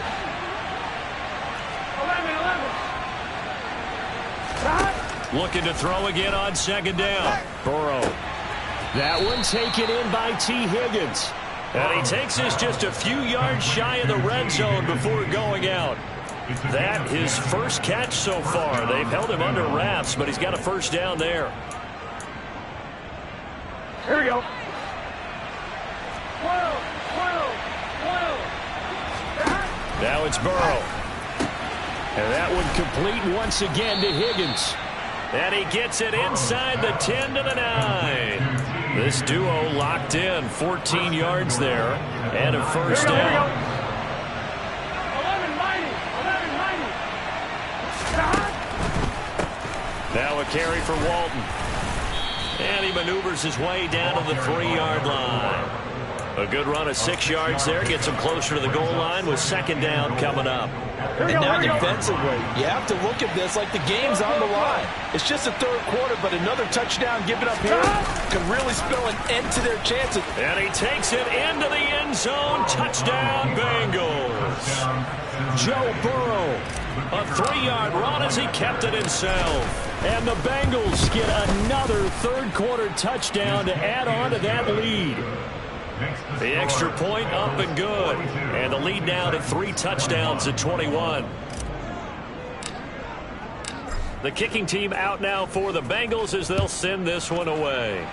[SPEAKER 4] 11.
[SPEAKER 1] Looking to throw again on second down. Burrow. That one taken in by T. Higgins. And he takes this just a few yards shy of the red zone before going out. That his first catch so far. They've held him under wraps, but he's got a first down there.
[SPEAKER 4] Here we go. 12.
[SPEAKER 1] Now it's Burrow. And that one complete once again to Higgins. And he gets it inside the 10 to the 9. This duo locked in, 14 yards there, and a first down. Now a carry for Walton. And he maneuvers his way down to the 3-yard line. A good run of 6 yards there. Gets him closer to the goal line with second down coming up.
[SPEAKER 7] And now defensively, you have to look at this like the game's on the line. It's just the third quarter, but another touchdown given up here could really spell an end to their chances.
[SPEAKER 1] And he takes it into the end zone. Touchdown, Bengals. Joe Burrow, a 3-yard run as he kept it himself. And the Bengals get another third-quarter touchdown to add on to that lead. The extra point up and good. And the lead now to 3 touchdowns at 21. The kicking team out now for the Bengals as they'll send this one away.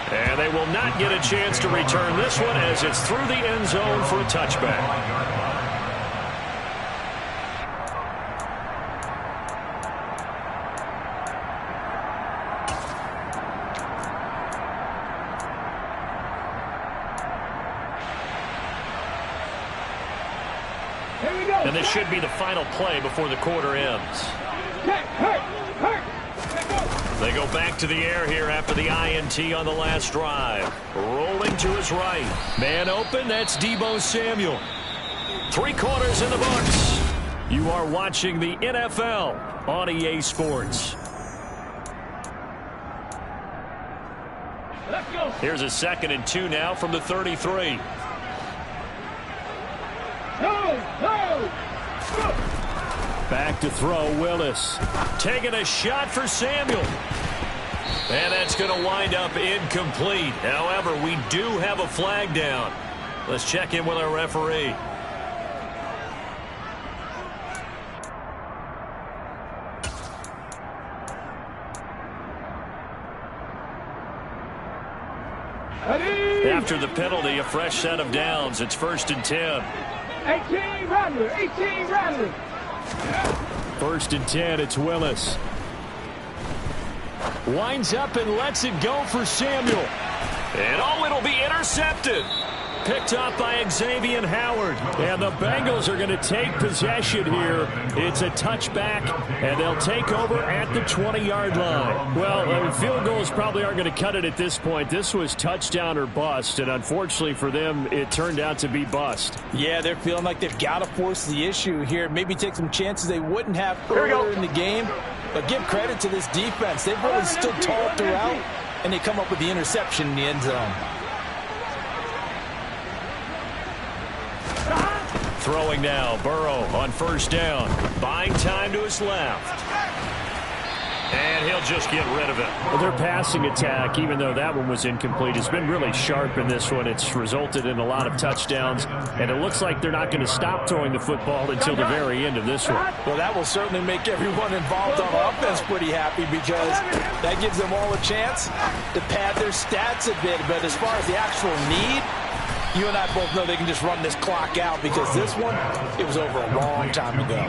[SPEAKER 1] And they will not get a chance to return this one as it's through the end zone for a touchback. And this should be the final play before the quarter ends. They go back to the air here after the INT on the last drive. Rolling to his right. Man open, that's Deebo Samuel. 3 quarters in the books. You are watching the NFL on EA Sports.
[SPEAKER 4] Let's go.
[SPEAKER 1] Here's a 2nd and 2 now from the 33.
[SPEAKER 3] Back to throw, Willis.
[SPEAKER 1] Taking a shot for Samuel. And that's going to wind up incomplete. However, we do have a flag down. Let's check in with our referee. After the penalty, a fresh set of downs. It's 1st and 10.
[SPEAKER 4] 18 Rattler, 18 Rattler.
[SPEAKER 3] 1st and 10, it's Willis. Winds up and lets it go for Samuel.
[SPEAKER 1] And it'll be intercepted.
[SPEAKER 3] Picked up by Xavier Howard. And the Bengals are going to take possession here. It's a touchback, and they'll take over at the 20-yard line. Well, field goals probably aren't going to cut it at this point. This was touchdown or bust, and unfortunately for them, it turned out to be bust.
[SPEAKER 7] Yeah, they're feeling like they've got to force the issue here. Maybe take some chances they wouldn't have earlier in the game. But give credit to this defense. They've really stood tall throughout, and they come up with the interception in the end zone.
[SPEAKER 1] Throwing now, Burrow on 1st down. Buying time to his left. And he'll just get rid of it.
[SPEAKER 3] Well, their passing attack, even though that one was incomplete, has been really sharp in this one. It's resulted in a lot of touchdowns, and it looks like they're not going to stop throwing the football until the very end of this one.
[SPEAKER 7] Well, that will certainly make everyone involved on offense pretty happy because that gives them all a chance to pad their stats a bit. But as far as the actual need, you and I both know they can just run this clock out because this one, it was over a long time ago.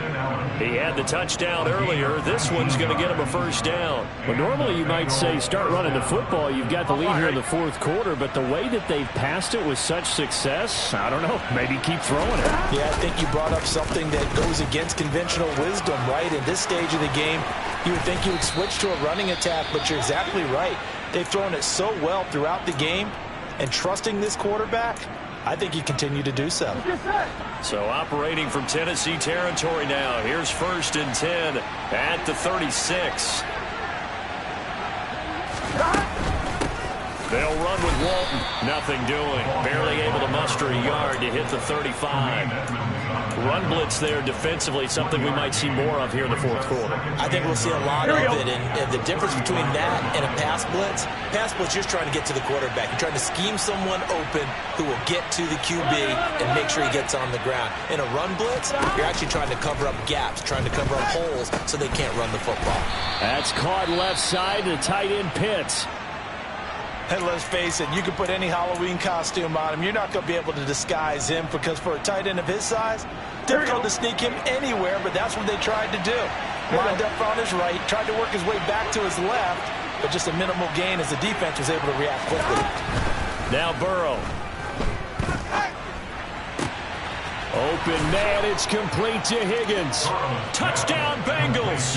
[SPEAKER 1] He had the touchdown earlier. This one's going to get him a 1st down.
[SPEAKER 3] Well, normally you might say start running the football. You've got the lead here in the 4th quarter, but the way that they've passed it with such success, I don't know, maybe keep throwing it.
[SPEAKER 7] Yeah, I think you brought up something that goes against conventional wisdom, right? In this stage of the game, you would think you would switch to a running attack, but you're exactly right. They've thrown it so well throughout the game, and trusting this quarterback, I think you continue to do so.
[SPEAKER 1] So operating from Tennessee territory now. Here's 1st and 10 at the 36. They'll run with Walton. Nothing doing. Barely able to muster a yard to hit the 35. Run blitz there defensively, something we might see more of here in the 4th quarter.
[SPEAKER 2] I think we'll see a lot of it, and the difference between that and a pass blitz, you're just trying to get to the quarterback. You're trying to scheme someone open who will get to the QB and make sure he gets on the ground. In a run blitz, you're actually trying to cover up gaps, trying to cover up holes so they can't run the football.
[SPEAKER 3] That's caught left side to tight end Pitts.
[SPEAKER 7] And let's face it, you can put any Halloween costume on him. You're not going to be able to disguise him because for a tight end of his size, difficult to sneak him anywhere, but that's what they tried to do. Lined up on his right, tried to work his way back to his left, but just a minimal gain as the defense was able to react quickly.
[SPEAKER 1] Now Burrow.
[SPEAKER 3] Open man, it's complete to Higgins.
[SPEAKER 1] Touchdown Bengals.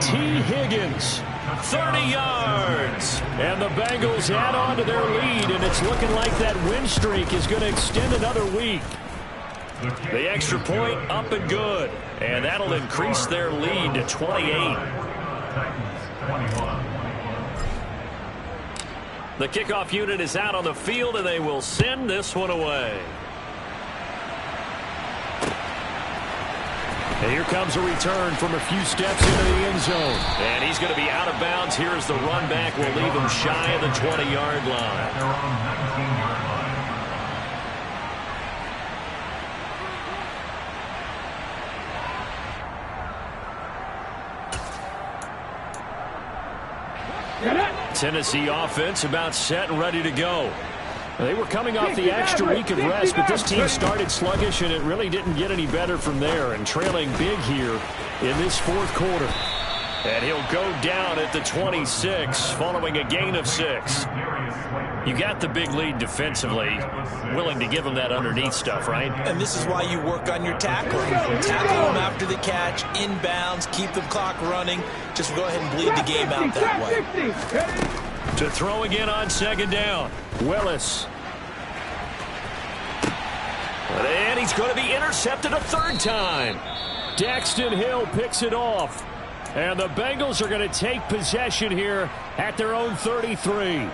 [SPEAKER 3] T. Higgins.
[SPEAKER 1] 30 yards.
[SPEAKER 3] And the Bengals add on to their lead, and it's looking like that win streak is going to extend another week.
[SPEAKER 1] The extra point up and good. And that'll increase their lead to 28. The kickoff unit is out on the field, and they will send this one away.
[SPEAKER 3] And here comes a return from a few steps into the end zone.
[SPEAKER 1] And he's going to be out of bounds. Here's the run back. Will leave him shy of the 20-yard line. Tennessee offense about set and ready to go.
[SPEAKER 3] They were coming off the extra week of rest, but this team started sluggish, and it really didn't get any better from there, and trailing big here in this fourth quarter.
[SPEAKER 1] And he'll go down at the 26 following a gain of 6. You got the big lead defensively, willing to give him that underneath stuff, right?
[SPEAKER 2] And this is why you work on your tackling. Tackle them after the catch, inbounds, keep the clock running. Just go ahead and bleed the game out that way.
[SPEAKER 1] To throw again on second down.
[SPEAKER 3] Willis.
[SPEAKER 1] And he's going to be intercepted a third time.
[SPEAKER 3] Daxton Hill picks it off. And the Bengals are going to take possession here at their own 33.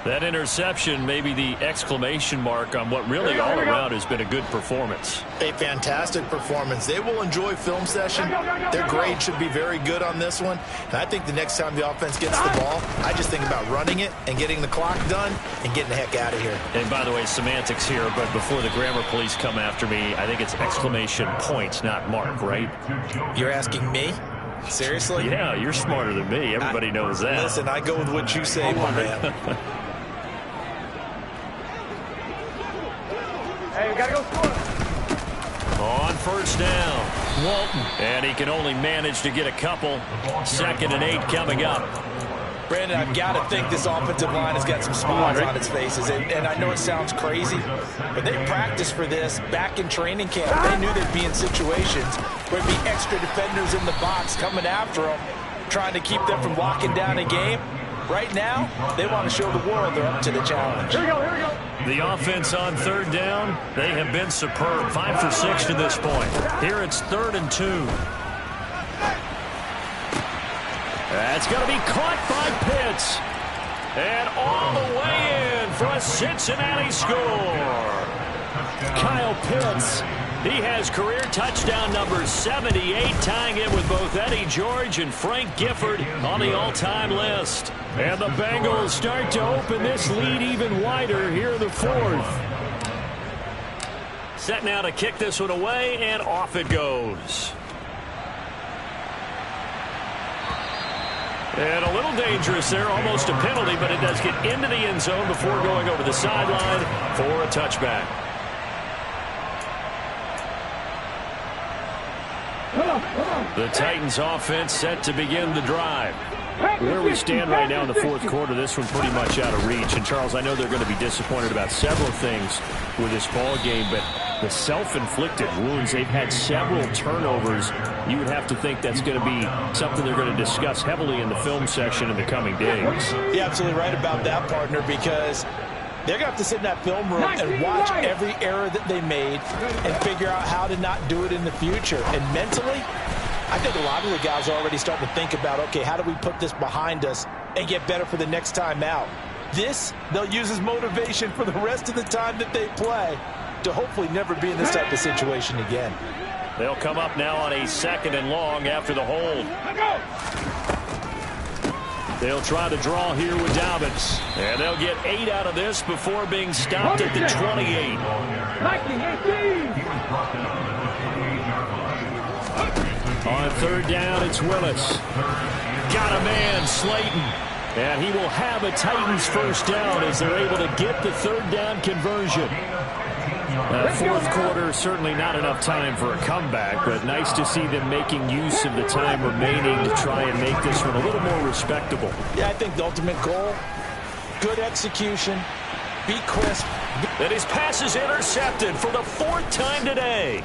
[SPEAKER 1] That interception may be the exclamation mark on what really all around has been a good performance.
[SPEAKER 5] A fantastic performance. They will enjoy film session. Their grade should be very good on this one. And I think the next time the offense gets the ball, I just think about running it and getting the clock done and getting the heck out of here.
[SPEAKER 1] And by the way, semantics here, but before the grammar police come after me, I think it's exclamation point, not mark, right?
[SPEAKER 2] You're asking me? Seriously?
[SPEAKER 1] Yeah, you're smarter than me. Everybody knows that.
[SPEAKER 5] Listen, I go with what you say, my man.
[SPEAKER 4] Hey, we gotta go score.
[SPEAKER 1] On first down, Walton. And he can only manage to get a couple. 2nd and 8 coming up.
[SPEAKER 2] Brandon, I've got to think this offensive line has got some smiles on its faces. And I know it sounds crazy, but they practiced for this back in training camp. They knew they'd be in situations where there'd be extra defenders in the box coming after them, trying to keep them from locking down a game. Right now, they want to show the world they're up to the challenge.
[SPEAKER 4] Here we go, here we go.
[SPEAKER 1] The offense on third down, they have been superb. 5 for 6 to this point. Here it's 3rd and 2.
[SPEAKER 3] That's going to be caught by Pitts.
[SPEAKER 1] And all the way in for a Cincinnati score.
[SPEAKER 3] Kyle Pitts.
[SPEAKER 1] He has career touchdown number 78, tying it with both Eddie George and Frank Gifford on the all-time list.
[SPEAKER 3] And the Bengals start to open this lead even wider here in the fourth.
[SPEAKER 1] Set now to kick this one away, and off it goes. And a little dangerous there, almost a penalty, but it does get into the end zone before going over the sideline for a touchback. The Titans offense set to begin the drive.
[SPEAKER 3] Where we stand right now in the fourth quarter, this one pretty much out of reach. And, Charles, I know they're going to be disappointed about several things with this ball game, but the self-inflicted wounds, they've had several turnovers. You would have to think that's going to be something they're going to discuss heavily in the film session in the coming days.
[SPEAKER 2] You're absolutely right about that, partner, because they're going to have to sit in that film room and watch every error that they made and figure out how to not do it in the future. And mentally, I think a lot of the guys are already starting to think about, okay, how do we put this behind us and get better for the next time out? This, they'll use as motivation for the rest of the time that they play to hopefully never be in this type of situation again.
[SPEAKER 1] They'll come up now on a 2nd and long after the hold. They'll try to draw here with Dobbins. And they'll get 8 out of this before being stopped at the 28.
[SPEAKER 3] On third down, it's Willis.
[SPEAKER 1] Got a man, Slayton.
[SPEAKER 3] And he will have a Titans first down as they're able to get the third down conversion. Fourth quarter, certainly not enough time for a comeback, but nice to see them making use of the time remaining to try and make this one a little more respectable.
[SPEAKER 2] Yeah, I think the ultimate goal, good execution, be crisp.
[SPEAKER 1] And his pass is intercepted for the 4th time today.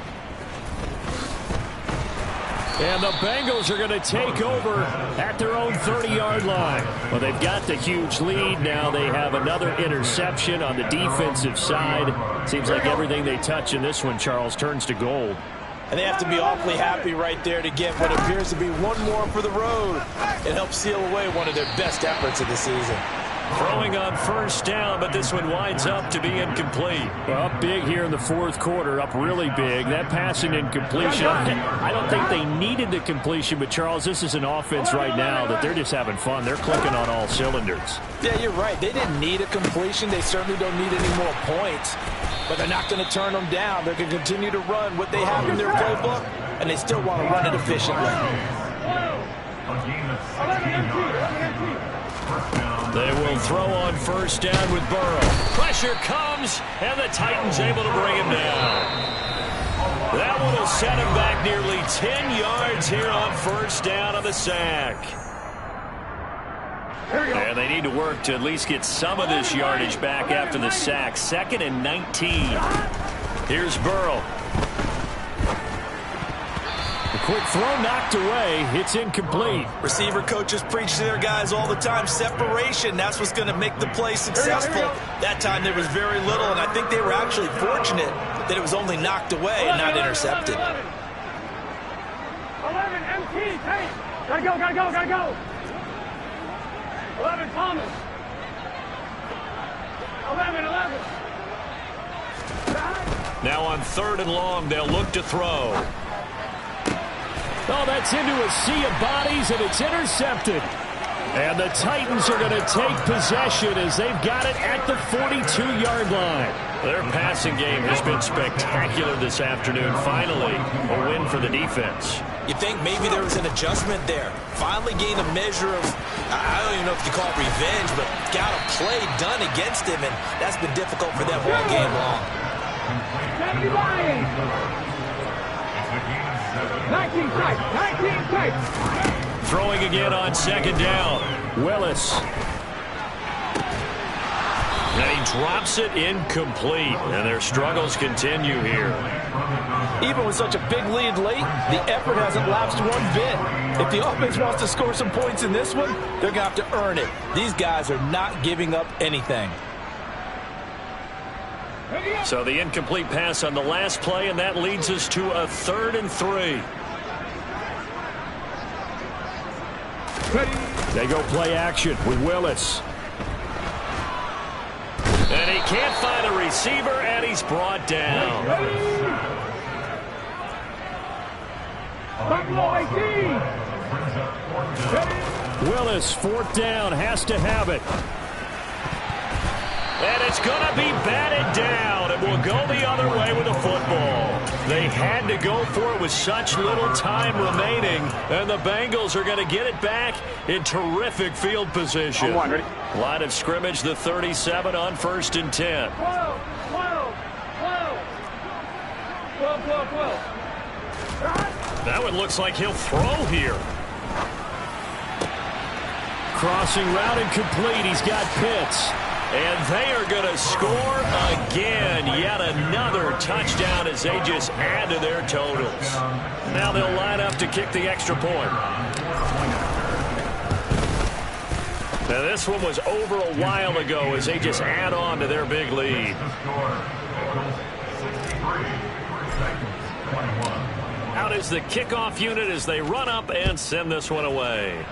[SPEAKER 3] And the Bengals are going to take over at their own 30-yard line. Well, they've got the huge lead now. They have another interception on the defensive side. Seems like everything they touch in this one, Charles, turns to gold.
[SPEAKER 2] And they have to be awfully happy right there to get what appears to be one more for the road. It helps seal away one of their best efforts of the season.
[SPEAKER 1] Throwing on first down, but this one winds up to be incomplete.
[SPEAKER 3] Well, up big here in the fourth quarter, up really big. That passing incompletion, I don't think they needed the completion, but Charles, this is an offense right now that they're just having fun. They're clicking on all cylinders.
[SPEAKER 7] Yeah, you're right. They didn't need a completion. They certainly don't need any more points, but they're not going to turn them down. They're going to continue to run what they have in their playbook, and they still want to run it efficiently.
[SPEAKER 1] They will throw on first down with Burrow. Pressure comes, and the Titans able to bring him down. That one will set him back nearly 10 yards here on first down on the sack. And they need to work to at least get some of this yardage back after the sack. 2nd and 19. Here's Burrow.
[SPEAKER 3] A quick throw knocked away. It's incomplete.
[SPEAKER 5] Receiver coaches preach to their guys all the time. Separation, that's what's going to make the play successful. That time there was very little, and I think they were actually fortunate that it was only knocked away and not intercepted.
[SPEAKER 4] 11, MT, take. Gotta go, gotta go, gotta go. 11, Thomas. 11.
[SPEAKER 1] Now on 3rd and long, they'll look to throw.
[SPEAKER 3] Oh, that's into a sea of bodies, and it's intercepted. And the Titans are going to take possession as they've got it at the 42-yard line.
[SPEAKER 1] Their passing game has been spectacular this afternoon. Finally, a win for the defense.
[SPEAKER 2] You think maybe there was an adjustment there. Finally gained a measure of, I don't even know if you call it revenge, but got a play done against him, and that's been difficult for them all game long.
[SPEAKER 4] 19 tight.
[SPEAKER 1] Throwing again on 2nd down.
[SPEAKER 3] Willis.
[SPEAKER 1] And he drops it incomplete. And their struggles continue here.
[SPEAKER 7] Even with such a big lead late, the effort hasn't lapsed one bit. If the offense wants to score some points in this one, they're going to have to earn it. These guys are not giving up anything.
[SPEAKER 1] So the incomplete pass on the last play, and that leads us to a 3rd and 3.
[SPEAKER 3] They go play action with Willis.
[SPEAKER 1] And he can't find a receiver, and he's brought down.
[SPEAKER 3] Willis, 4th down, has to have it.
[SPEAKER 1] And it's going to be batted down. It will go the other way with the football. They had to go for it with such little time remaining, and the Bengals are going to get it back in terrific field position. Line of scrimmage, the 37 on 1st and 10.
[SPEAKER 4] 12.
[SPEAKER 1] That one looks like he'll throw here.
[SPEAKER 3] Crossing route incomplete. He's got Pitts.
[SPEAKER 1] And they are going to score again. Yet another touchdown as they just add to their totals. Now they'll line up to kick the extra point. Now this one was over a while ago as they just add on to their big lead. Out is the kickoff unit as they run up and send this one away.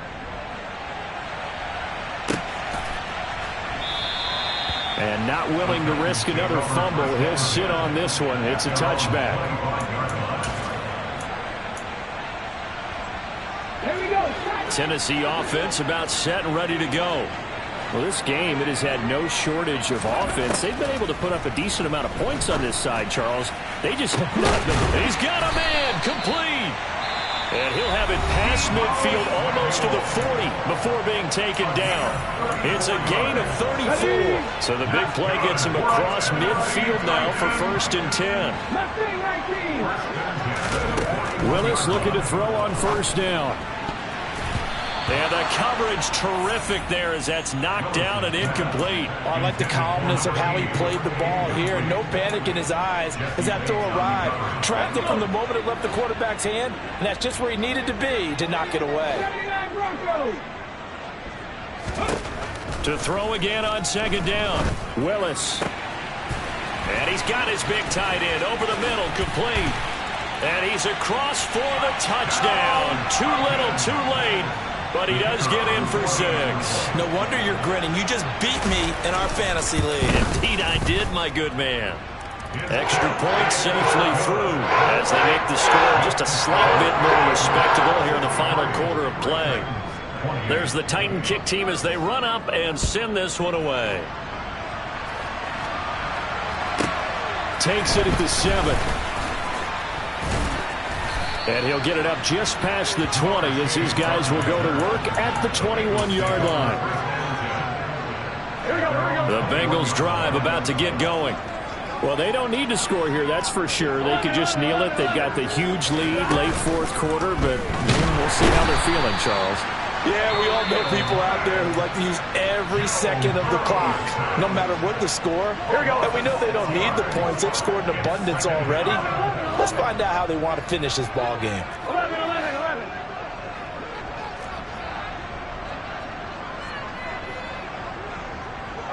[SPEAKER 3] And not willing to risk another fumble. He'll sit on this one. It's a touchback. Tennessee offense about set and ready to go. Well, this game, it has had no shortage of offense. They've been able to put up a decent amount of points on this side, Charles. They just have not been.
[SPEAKER 1] He's got a man complete. And he'll have it past midfield almost to the 40 before being taken down. It's a gain of 34. So the big play gets him across midfield now for 1st and 10.
[SPEAKER 3] Willis looking to throw on 1st down.
[SPEAKER 1] And the coverage terrific there as that's knocked down and incomplete.
[SPEAKER 7] Oh, I like the calmness of how he played the ball here. No panic in his eyes as that throw arrived. Tracked it from the moment it left the quarterback's hand, and that's just where he needed to be to knock it away.
[SPEAKER 1] To throw again on 2nd down.
[SPEAKER 3] Willis.
[SPEAKER 1] And he's got his big tight end over the middle, complete. And he's across for the touchdown. Too little, too late. but he does get in for 6.
[SPEAKER 2] No wonder you're grinning. You just beat me in our fantasy league.
[SPEAKER 1] Indeed I did, my good man. Extra point safely through as they make the score just a slight bit more respectable here in the final quarter of play. There's the Titan kick team as they run up and send this one away.
[SPEAKER 3] Takes it at the 7. And he'll get it up just past the 20 as his guys will go to work at the 21-yard line. The Bengals drive about to get going. Well, they don't need to score here, that's for sure. They could just kneel it. They've got the huge lead late fourth quarter, but we'll see how they're feeling, Charles.
[SPEAKER 7] Yeah, we all know people out there who like to use every second of the clock, no matter what the score. And we know they don't need the points. They've scored in abundance already. Let's find out how they want to finish this ball game.
[SPEAKER 4] 11, 11, 11.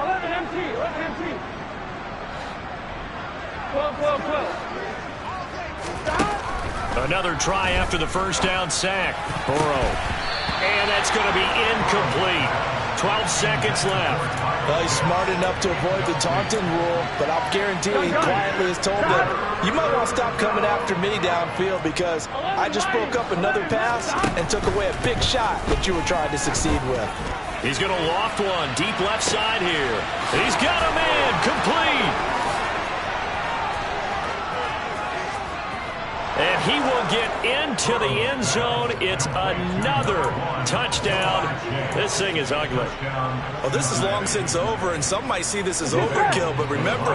[SPEAKER 4] 11 MT, 11 MT. 12, 12, 12.
[SPEAKER 1] Another try after the first down sack. Burrow. And that's going to be incomplete. 12 seconds left.
[SPEAKER 2] Well, he's smart enough to avoid the taunting rule, but I'll guarantee he quietly has told them, you might want to stop coming after me downfield because I just broke up another pass and took away a big shot that you were trying to succeed with.
[SPEAKER 1] He's going to loft one deep left side here. He's got a man complete. And he will get into the end zone. It's another touchdown. This thing is ugly.
[SPEAKER 5] Well, this is long since over, and some might see this as overkill. But remember,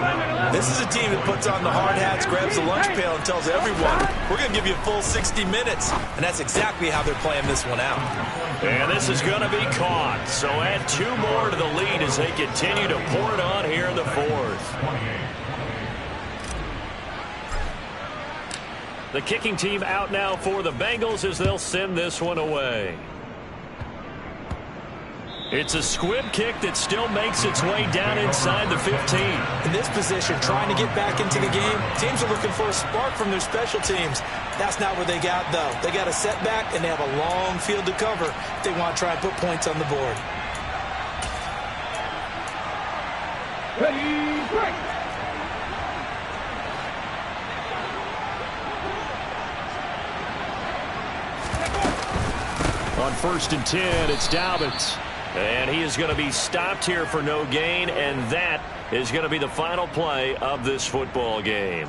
[SPEAKER 5] this is a team that puts on the hard hats, grabs the lunch pail, and tells everyone, we're going to give you a full 60 minutes. And that's exactly how they're playing this one out.
[SPEAKER 1] And this is going to be caught. So add 2 more to the lead as they continue to pour it on here in the fourth. The kicking team out now for the Bengals as they'll send this one away. It's a squib kick that still makes its way down inside the 15.
[SPEAKER 2] In this position, trying to get back into the game, teams are looking for a spark from their special teams. That's not what they got, though. They got a setback, and they have a long field to cover if they want to try and put points on the board.
[SPEAKER 4] Ready, break.
[SPEAKER 3] On 1st and 10, it's Dobbins.
[SPEAKER 1] And he is going to be stopped here for no gain, and that is going to be the final play of this football game.